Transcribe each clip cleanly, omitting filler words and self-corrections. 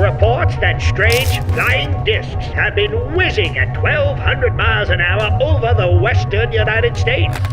Reports that strange flying discs have been whizzing at 1200 miles an hour over the western United States.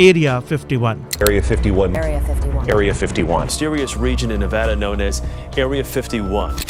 Area 51. Area 51. Area 51. Area 51. Mysterious region in Nevada known as Area 51.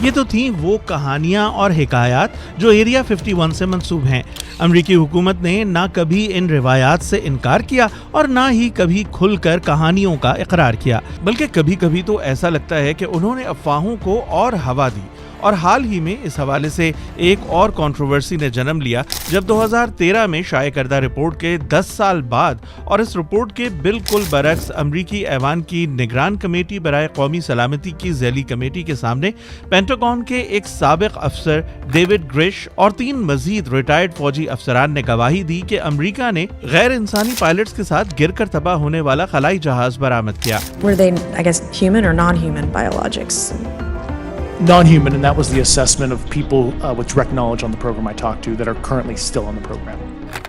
یہ تو تھیں وہ کہانیاں اور حکایات جو area 51 سے منسوب ہیں۔ امریکی حکومت نے نہ کبھی ان روایات سے انکار کیا اور نہ ہی کبھی کھل کر کہانیوں کا اقرار کیا، بلکہ کبھی کبھی تو ایسا لگتا ہے کہ انہوں نے افواہوں کو اور ہوا دی۔ اور حال ہی میں اس حوالے سے ایک اور کنٹروورسی نے جنم لیا جب 2013 میں شائع کردہ رپورٹ کے 10 سال بعد اور اس رپورٹ کے بالکل برعکس امریکی ایوان کی نگران کمیٹی برائے قومی سلامتی کی ذیلی کمیٹی کے سامنے پینٹاگون کے ایک سابق افسر ڈیوڈ گرش اور 3 مزید ریٹائرڈ فوجی افسران نے گواہی دی کہ امریکہ نے غیر انسانی پائلٹس کے ساتھ گر کر تباہ ہونے والا خلائی جہاز برآمد کیا۔ Were they, I guess, human or non-human biologics? Non-human, and that was the assessment of people with direct knowledge on the program I talked to that are currently still on the program.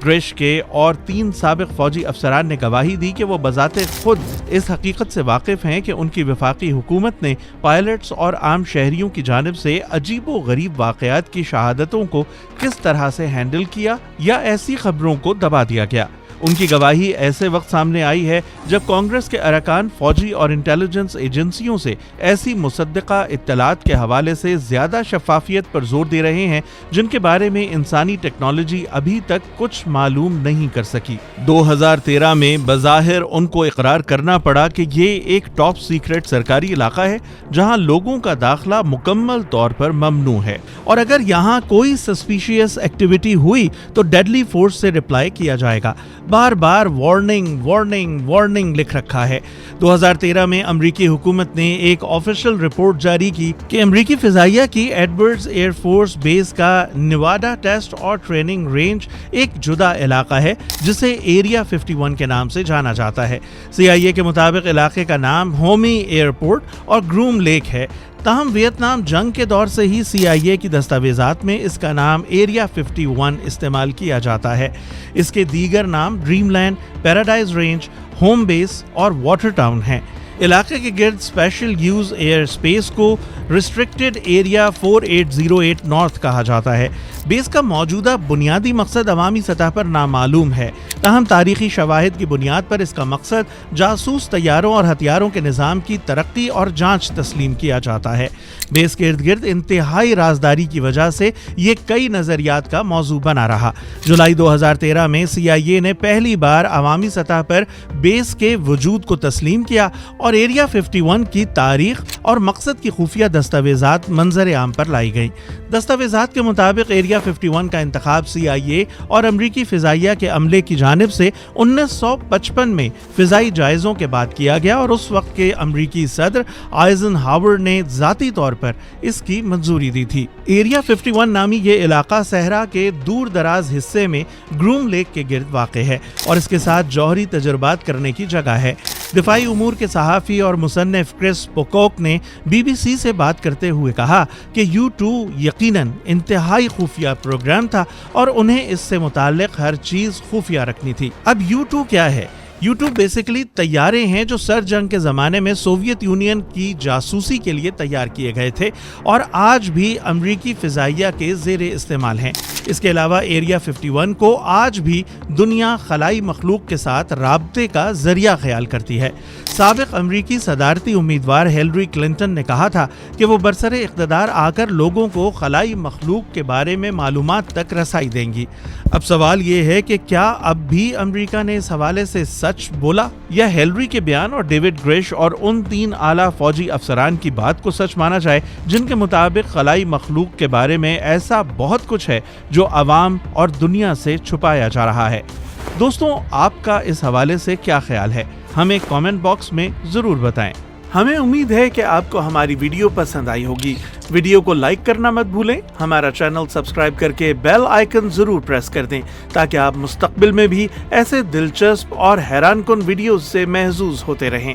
Greyish کے اور 3 سابق فوجی افسران نے گواہی دی کہ وہ بذات خود اس حقیقت سے واقف ہیں کہ ان کی وفاقی حکومت نے پائلٹس اور عام شہریوں کی جانب سے عجیب و غریب واقعات کی شہادتوں کو کس طرح سے ہینڈل کیا یا ایسی خبروں کو دبا دیا گیا۔ ان کی گواہی ایسے وقت سامنے آئی ہے جب کانگریس کے ارکان فوجی اور انٹیلیجنس ایجنسیوں سے ایسی مصدقہ اطلاعات کے حوالے سے زیادہ شفافیت پر زور دے رہے ہیں جن کے بارے میں انسانی ٹیکنالوجی ابھی تک کچھ معلوم نہیں کر سکی۔ 2013 میں بظاہر ان کو اقرار کرنا پڑا کہ یہ ایک ٹاپ سیکرٹ سرکاری علاقہ ہے جہاں لوگوں کا داخلہ مکمل طور پر ممنوع ہے، اور اگر یہاں کوئی سسپیشیس ایکٹیویٹی ہوئی تو ڈیڈلی فورس سے رپلائی کیا جائے گا۔ بار بار وارننگ وارننگ وارننگ لکھ رکھا ہے۔ 2013 میں امریکی حکومت نے ایک آفیشل رپورٹ جاری کی کہ امریکی فضائیہ کی ایڈورڈز ایئر فورس بیس کا نیواڈا ٹیسٹ اور ٹریننگ رینج ایک جدا علاقہ ہے جسے ایریا 51 کے نام سے جانا جاتا ہے۔ CIA کے مطابق علاقے کا نام ہومی ایئرپورٹ اور گروم لیک ہے، تاہم ویتنام جنگ کے دور سے ہی CIA کی دستاویزات میں اس کا نام ایریا 51 استعمال کیا جاتا ہے۔ اس کے دیگر نام dream land, paradise range, home base اور واٹر ٹاؤن ہیں۔ علاقے کے گرد اسپیشل یوز ایئر اسپیس کو ریسٹرکٹڈ ایریا 4808 نارتھ کہا جاتا ہے۔ بیس کا موجودہ بنیادی مقصد عوامی سطح پر نامعلوم ہے، تاہم تاریخی شواہد کی بنیاد پر اس کا مقصد جاسوس طیاروں اور ہتھیاروں کے نظام کی ترقی اور جانچ تسلیم کیا جاتا ہے۔ بیس کے ارد گرد انتہائی رازداری کی وجہ سے یہ کئی نظریات کا موضوع بنا رہا۔ جولائی 2013 میں CIA نے پہلی بار عوامی سطح پر بیس کے وجود کو تسلیم کیا اور ایریا 51 کی تاریخ اور مقصد کی خفیہ دستاویزات منظر عام پر لائی گئیں۔ دستاویزات کے مطابق ایریا 51 کا انتخاب CIA اور امریکی فضائیہ کے عملے کی جانب سے 1955 میں فضائی جائزوں کے بعد کیا گیا اور اس وقت کے امریکی صدر آئزن ہاور نے ذاتی طور پر اس کی منظوری دی تھی۔ ایریا 51 نامی یہ علاقہ صحرا کے دور دراز حصے میں گروم لیک کے گرد واقع ہے اور اس کے ساتھ جوہری تجربات کرنے کی جگہ ہے۔ دفاعی امور کے صحافی اور مصنف کرس پوکوک نے BBC سے بات کرتے ہوئے کہا کہ U2 یقیناً انتہائی خفیہ پروگرام تھا اور انہیں اس سے متعلق ہر چیز خفیہ رکھنی تھی۔ اب U2 کیا ہے؟ U2 بیسیکلی طیارے ہیں جو سر جنگ کے زمانے میں سوویت یونین کی جاسوسی کے لیے تیار کیے گئے تھے اور آج بھی امریکی فضائیہ کے زیر استعمال ہیں۔ اس کے علاوہ ایریا 51 کو آج بھی دنیا خلائی مخلوق کے ساتھ رابطے کا ذریعہ خیال کرتی ہے۔ سابق امریکی صدارتی امیدوار ہیلری کلنٹن نے کہا تھا کہ وہ برسر اقتدار آ کر لوگوں کو خلائی مخلوق کے بارے میں معلومات تک رسائی دیں گی۔ اب سوال یہ ہے کہ کیا اب بھی امریکہ نے اس حوالے سے سچ بولا یا ہیلری کے بیان اور ڈیوڈ گریش اور ان 3 اعلیٰ فوجی افسران کی بات کو سچ مانا جائے جن کے مطابق خلائی مخلوق کے بارے میں ایسا بہت کچھ ہے جو عوام اور دنیا سے چھپایا جا رہا ہے۔ دوستوں، آپ کا اس حوالے سے کیا خیال ہے؟ ہمیں کامنٹ باکس میں ضرور بتائیں۔ ہمیں امید ہے کہ آپ کو ہماری ویڈیو پسند آئی ہوگی۔ ویڈیو کو لائک کرنا مت بھولیں، ہمارا چینل سبسکرائب کر کے بیل آئیکن ضرور پریس کر دیں تاکہ آپ مستقبل میں بھی ایسے دلچسپ اور حیران کن ویڈیوز سے محظوظ ہوتے رہیں۔